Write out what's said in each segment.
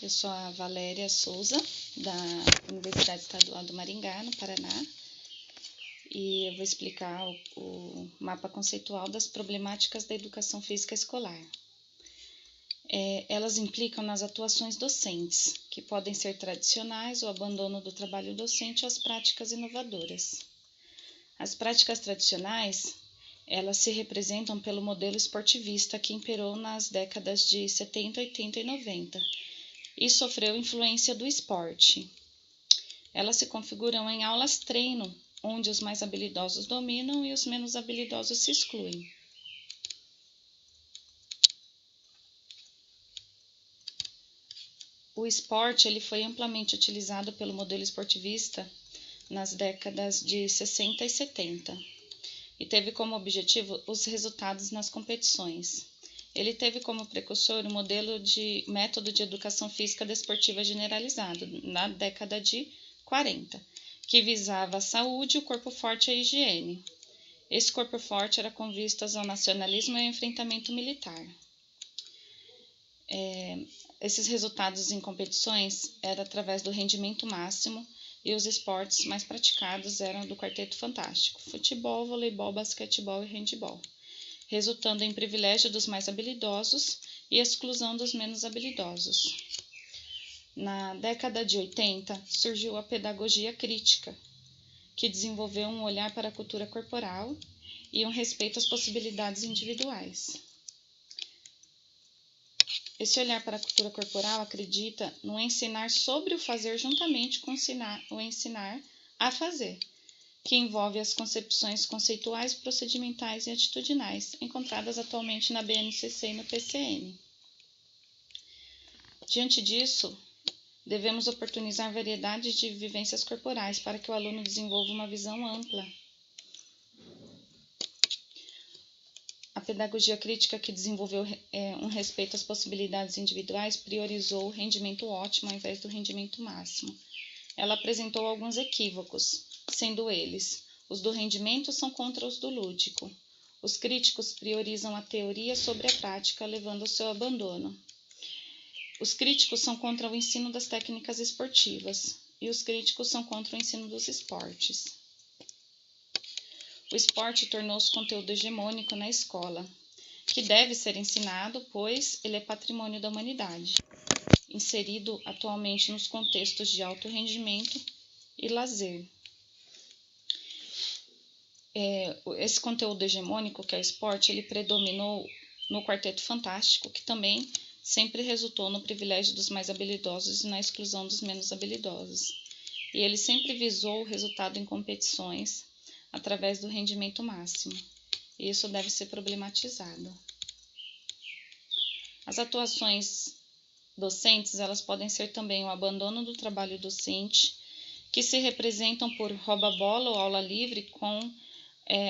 Eu sou a Valéria Souza, da Universidade Estadual do Maringá, no Paraná, e eu vou explicar o mapa conceitual das problemáticas da educação física escolar. Elas implicam nas atuações docentes, que podem ser tradicionais, o abandono do trabalho docente ou as práticas inovadoras. As práticas tradicionais, elas se representam pelo modelo esportivista que imperou nas décadas de 70, 80 e 90 e sofreu influência do esporte. Elas se configuram em aulas-treino, onde os mais habilidosos dominam e os menos habilidosos se excluem. O esporte ele foi amplamente utilizado pelo modelo esportivista nas décadas de 60 e 70 e teve como objetivo os resultados nas competições. Ele teve como precursor o método de educação física desportiva generalizado na década de 40, que visava a saúde, o corpo forte e a higiene. Esse corpo forte era com vistas ao nacionalismo e ao enfrentamento militar. Esses resultados em competições eram através do rendimento máximo e os esportes mais praticados eram do quarteto fantástico: futebol, voleibol, basquetebol e handebol, resultando em privilégio dos mais habilidosos e exclusão dos menos habilidosos. Na década de 80, surgiu a pedagogia crítica, que desenvolveu um olhar para a cultura corporal e um respeito às possibilidades individuais. Esse olhar para a cultura corporal acredita no ensinar sobre o fazer juntamente com o ensinar a fazer, que envolve as concepções conceituais, procedimentais e atitudinais, encontradas atualmente na BNCC e no PCN. Diante disso, devemos oportunizar variedades de vivências corporais para que o aluno desenvolva uma visão ampla. A pedagogia crítica, que desenvolveu um respeito às possibilidades individuais, priorizou o rendimento ótimo ao invés do rendimento máximo. Ela apresentou alguns equívocos, sendo eles: os do rendimento são contra os do lúdico. Os críticos priorizam a teoria sobre a prática, levando ao seu abandono. Os críticos são contra o ensino das técnicas esportivas, e os críticos são contra o ensino dos esportes. O esporte tornou-se conteúdo hegemônico na escola, que deve ser ensinado, pois ele é patrimônio da humanidade, inserido atualmente nos contextos de alto rendimento e lazer. Esse conteúdo hegemônico, que é o esporte, ele predominou no quarteto fantástico, que também sempre resultou no privilégio dos mais habilidosos e na exclusão dos menos habilidosos. E ele sempre visou o resultado em competições através do rendimento máximo. E isso deve ser problematizado. As atuações docentes, elas podem ser também o abandono do trabalho docente, que se representam por rouba-bola ou aula livre com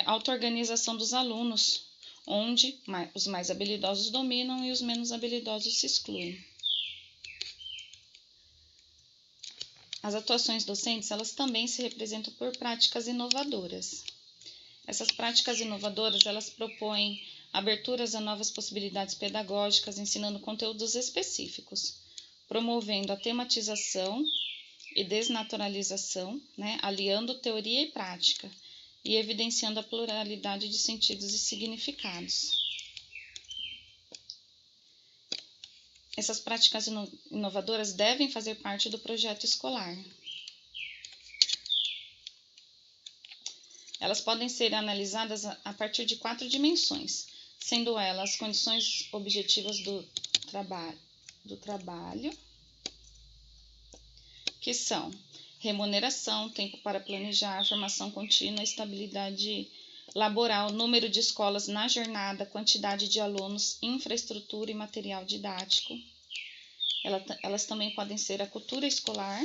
auto-organização dos alunos, onde os mais habilidosos dominam e os menos habilidosos se excluem. As atuações docentes, elas também se representam por práticas inovadoras. Essas práticas inovadoras, elas propõem aberturas a novas possibilidades pedagógicas, ensinando conteúdos específicos, promovendo a tematização e desnaturalização, aliando teoria e prática, e evidenciando a pluralidade de sentidos e significados. Essas práticas inovadoras devem fazer parte do projeto escolar. Elas podem ser analisadas a partir de 4 dimensões, sendo elas as condições objetivas do trabalho, que são remuneração, tempo para planejar, formação contínua, estabilidade laboral, número de escolas na jornada, quantidade de alunos, infraestrutura e material didático. Elas também podem ser a cultura escolar,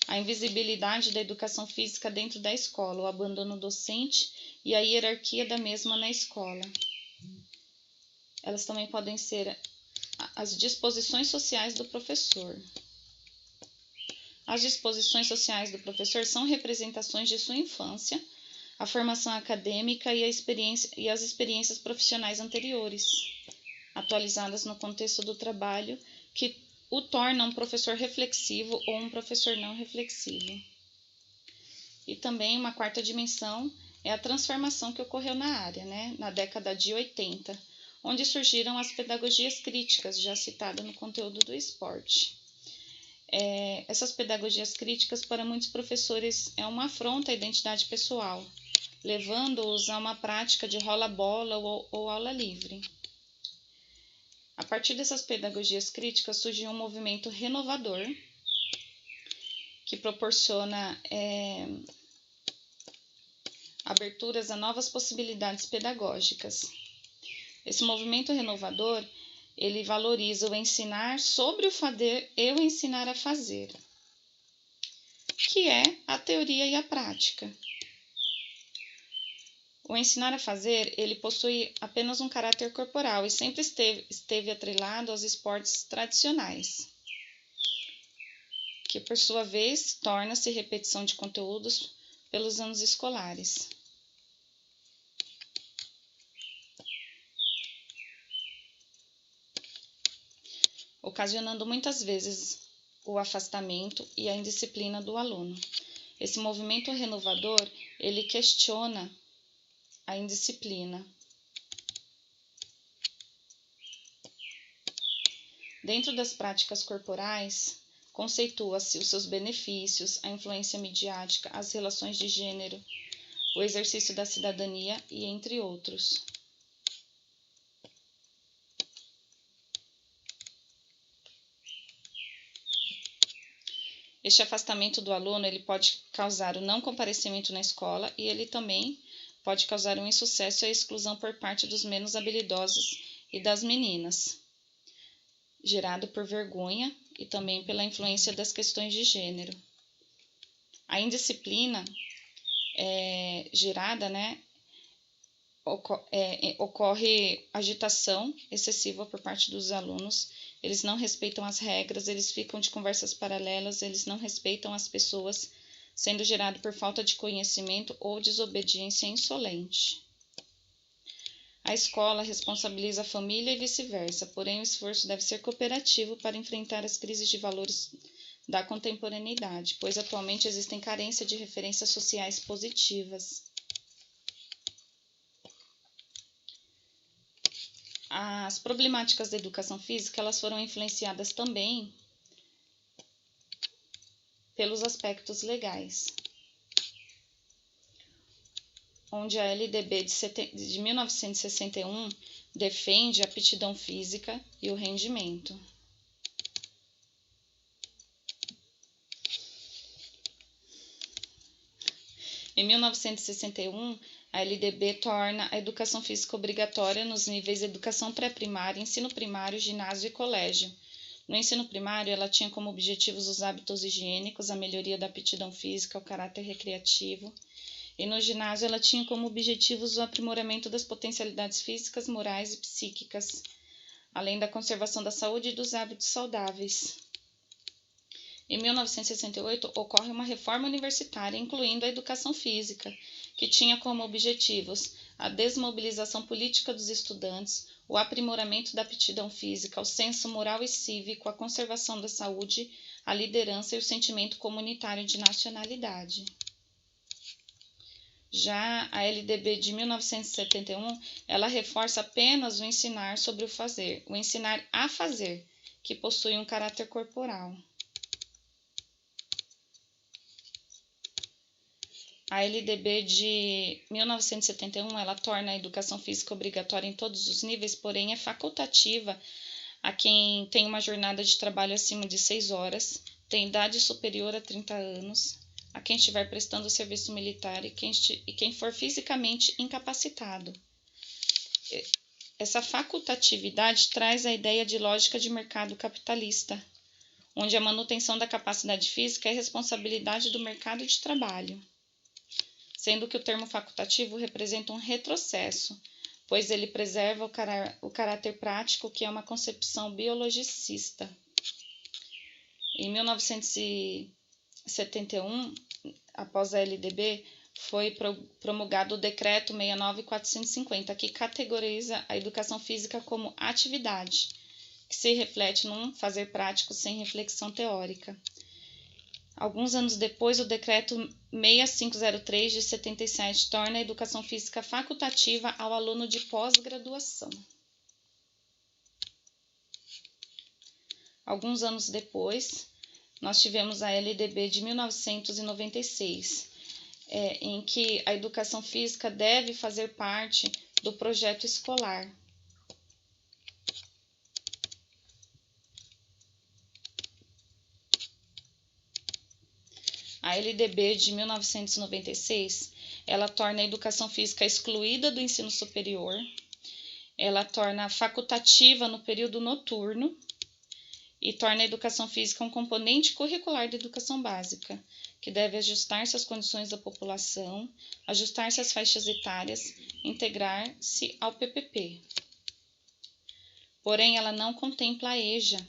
a invisibilidade da educação física dentro da escola, o abandono docente e a hierarquia da mesma na escola. Elas também podem ser as disposições sociais do professor. As disposições sociais do professor são representações de sua infância, a formação acadêmica e as experiências profissionais anteriores, atualizadas no contexto do trabalho, que o torna um professor reflexivo ou um professor não reflexivo. E também uma quarta dimensão é a transformação que ocorreu na área, né, na década de 80, onde surgiram as pedagogias críticas, já citada no conteúdo do esporte. Essas pedagogias críticas, para muitos professores, é uma afronta à identidade pessoal, levando-os a uma prática de rola-bola ou aula livre. A partir dessas pedagogias críticas surge um movimento renovador que proporciona aberturas a novas possibilidades pedagógicas. Esse movimento renovador, ele valoriza o ensinar sobre o fazer e o ensinar a fazer, que é a teoria e a prática. O ensinar a fazer, ele possui apenas um caráter corporal e sempre esteve atrelado aos esportes tradicionais, que por sua vez torna-se repetição de conteúdos pelos anos escolares. Ocasionando muitas vezes o afastamento e a indisciplina do aluno. Esse movimento renovador, ele questiona a indisciplina. Dentro das práticas corporais, conceitua-se os seus benefícios, a influência midiática, as relações de gênero, o exercício da cidadania e entre outros. Este afastamento do aluno, ele pode causar o não comparecimento na escola e ele também pode causar um insucesso e a exclusão por parte dos menos habilidosos e das meninas, gerado por vergonha e também pela influência das questões de gênero. A indisciplina gerada, ocorre agitação excessiva por parte dos alunos, eles não respeitam as regras, eles ficam de conversas paralelas, eles não respeitam as pessoas, sendo gerado por falta de conhecimento ou desobediência insolente. A escola responsabiliza a família e vice-versa, porém o esforço deve ser cooperativo para enfrentar as crises de valores da contemporaneidade, pois atualmente existem carência de referências sociais positivas. As problemáticas da educação física, elas foram influenciadas também pelos aspectos legais, onde a LDB de 1961 defende a aptidão física e o rendimento. Em 1961, a LDB torna a educação física obrigatória nos níveis de educação pré-primária, ensino primário, ginásio e colégio. No ensino primário, ela tinha como objetivos os hábitos higiênicos, a melhoria da aptidão física, o caráter recreativo. E no ginásio, ela tinha como objetivos o aprimoramento das potencialidades físicas, morais e psíquicas, além da conservação da saúde e dos hábitos saudáveis. Em 1968, ocorre uma reforma universitária, incluindo a educação física, que tinha como objetivos a desmobilização política dos estudantes, o aprimoramento da aptidão física, o senso moral e cívico, a conservação da saúde, a liderança e o sentimento comunitário de nacionalidade. Já a LDB de 1971, ela reforça apenas o ensinar sobre o fazer, o ensinar a fazer, que possui um caráter corporal. A LDB de 1971, ela torna a educação física obrigatória em todos os níveis, porém é facultativa a quem tem uma jornada de trabalho acima de 6 horas, tem idade superior a 30 anos, a quem estiver prestando serviço militar e quem for fisicamente incapacitado. Essa facultatividade traz a ideia de lógica de mercado capitalista, onde a manutenção da capacidade física é responsabilidade do mercado de trabalho, sendo que o termo facultativo representa um retrocesso, pois ele preserva o caráter prático, que é uma concepção biologicista. Em 1971, após a LDB, foi promulgado o Decreto 69.450, que categoriza a educação física como atividade, que se reflete num fazer prático sem reflexão teórica. Alguns anos depois, o Decreto 6503 de 77 torna a educação física facultativa ao aluno de pós-graduação. Alguns anos depois, nós tivemos a LDB de 1996, em que a educação física deve fazer parte do projeto escolar. A LDB de 1996, ela torna a educação física excluída do ensino superior, ela torna facultativa no período noturno e torna a educação física um componente curricular da educação básica, que deve ajustar-se às condições da população, ajustar-se às faixas etárias, integrar-se ao PPP. Porém, ela não contempla a EJA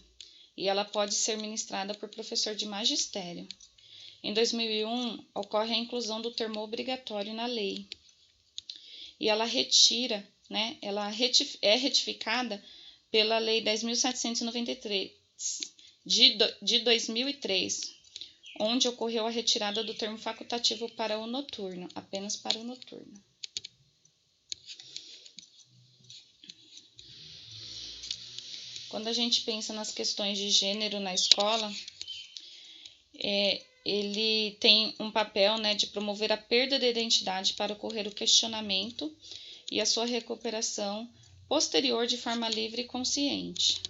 e ela pode ser ministrada por professor de magistério. Em 2001, ocorre a inclusão do termo obrigatório na lei. E ela é retificada pela Lei 10.793 de 2003, onde ocorreu a retirada do termo facultativo para o noturno, apenas para o noturno. Quando a gente pensa nas questões de gênero na escola, ele tem um papel, de promover a perda da identidade para ocorrer o questionamento e a sua recuperação posterior de forma livre e consciente.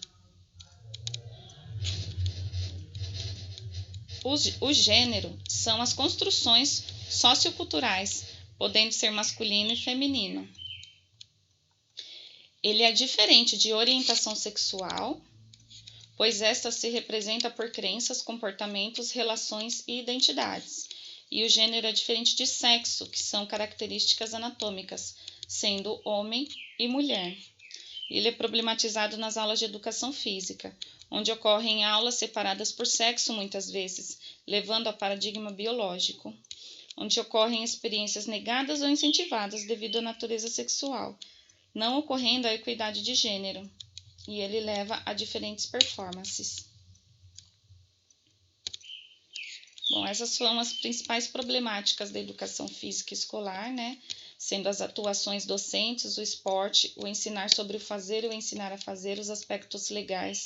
O gênero são as construções socioculturais, podendo ser masculino e feminino. Ele é diferente de orientação sexual, pois esta se representa por crenças, comportamentos, relações e identidades. E o gênero é diferente de sexo, que são características anatômicas, sendo homem e mulher. Ele é problematizado nas aulas de educação física, onde ocorrem aulas separadas por sexo muitas vezes, levando ao paradigma biológico, onde ocorrem experiências negadas ou incentivadas devido à natureza sexual, não ocorrendo a equidade de gênero. E ele leva a diferentes performances. Bom, essas são as principais problemáticas da educação física escolar, sendo as atuações docentes, o esporte, o ensinar sobre o fazer e o ensinar a fazer, os aspectos legais,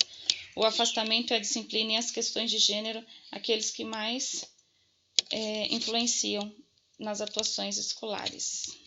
o afastamento e a disciplina e as questões de gênero, aqueles que mais influenciam nas atuações escolares.